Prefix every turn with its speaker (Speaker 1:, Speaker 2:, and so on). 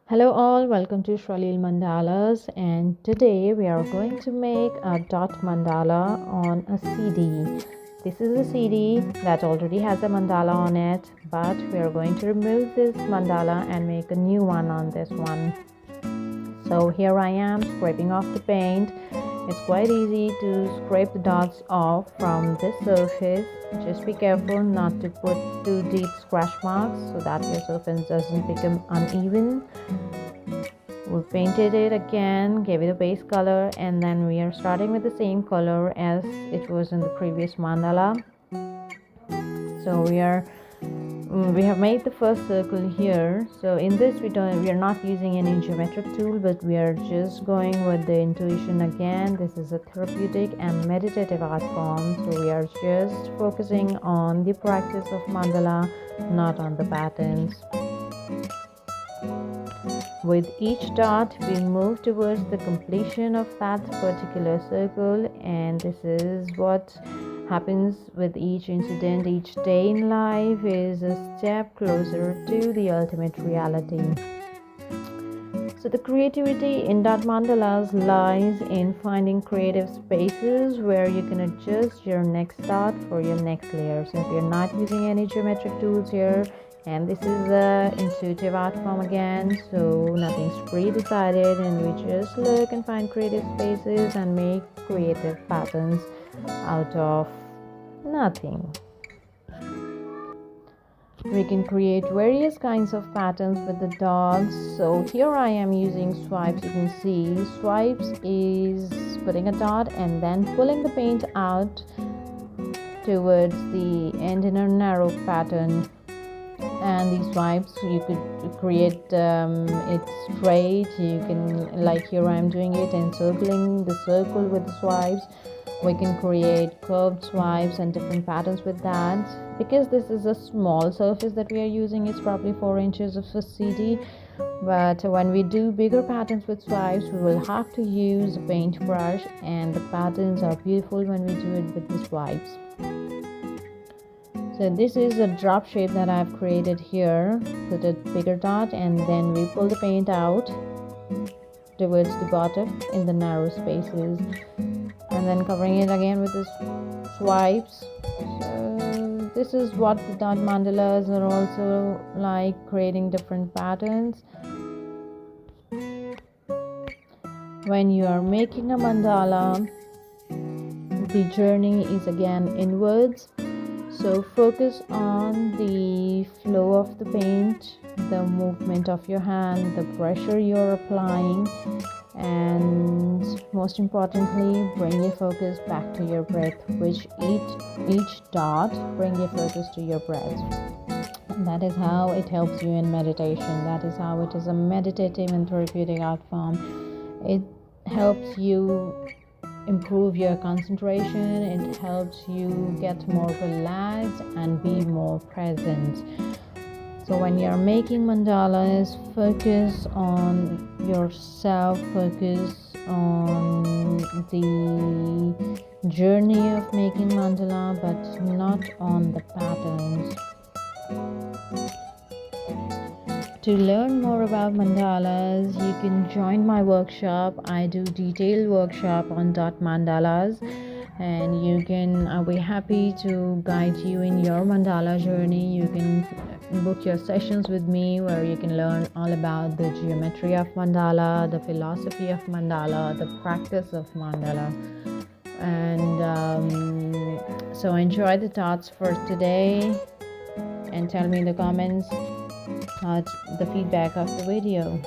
Speaker 1: Hello all, welcome to Shalil Mandalas, and today we are going to make a dot mandala on a CD. This is a CD that already has a mandala on it, but we are going to remove this mandala and make a new one on this one. So here I am scraping off the paint. It's quite easy to scrape the dots off from this surface. Just be careful not to put too deep scratch marks so that your surface doesn't become uneven. We painted it again, gave it a base color, and then we are starting with the same color as it was in the previous mandala. So we have made the first circle here. So in this we are not using any geometric tool, but we are just going with the intuition again. This is a therapeutic and meditative art form, so we are just focusing on the practice of mandala, not on the patterns. With each dot we move towards the completion of that particular circle, and this is what happens with each incident. Each day in life is a step closer to the ultimate reality. So the creativity in dot mandalas lies in finding creative spaces where you can adjust your next dot for your next layer. Since we are not using any geometric tools here, and this is a intuitive art form again, so nothing's pre-decided, and we just look and find creative spaces and make creative patterns out of nothing. We can create various kinds of patterns with the dots. So here I am using swipes. You can see swipes is putting a dot and then pulling the paint out towards the end in a narrow pattern. And these swipes you could create it straight. You can, like here I'm doing it, encircling the circle with the swipes. We can create curved swipes and different patterns with that. Because this is a small surface that we are using, it's probably 4 inches of a CD, but when we do bigger patterns with swipes we will have to use a paintbrush, and the patterns are beautiful when we do it with the swipes. So this is a drop shape that I've created here. Put a bigger dot and then we pull the paint out towards the bottom in the narrow spaces, and then covering it again with the swipes. So this is what the dot mandalas are also like, creating different patterns. When you are making a mandala, the journey is again inwards. So focus on the flow of the paint, the movement of your hand, the pressure you're applying, and most importantly, bring your focus back to your breath. Which each dot, bring your focus to your breath. And that is how it helps you in meditation. That is how it is a meditative and therapeutic art form. It helps you improve your concentration. It helps you get more relaxed and be more present. So when you're making mandalas, focus on yourself, focus on the journey of making mandala, but not on the patterns. To learn more about mandalas, you can join my workshop. I do detailed workshop on dot mandalas, and I'll be happy to guide you in your mandala journey. You can book your sessions with me where you can learn all about the geometry of mandala, the philosophy of mandala, the practice of mandala. And so enjoy the thoughts for today and tell me in the comments the feedback of the video.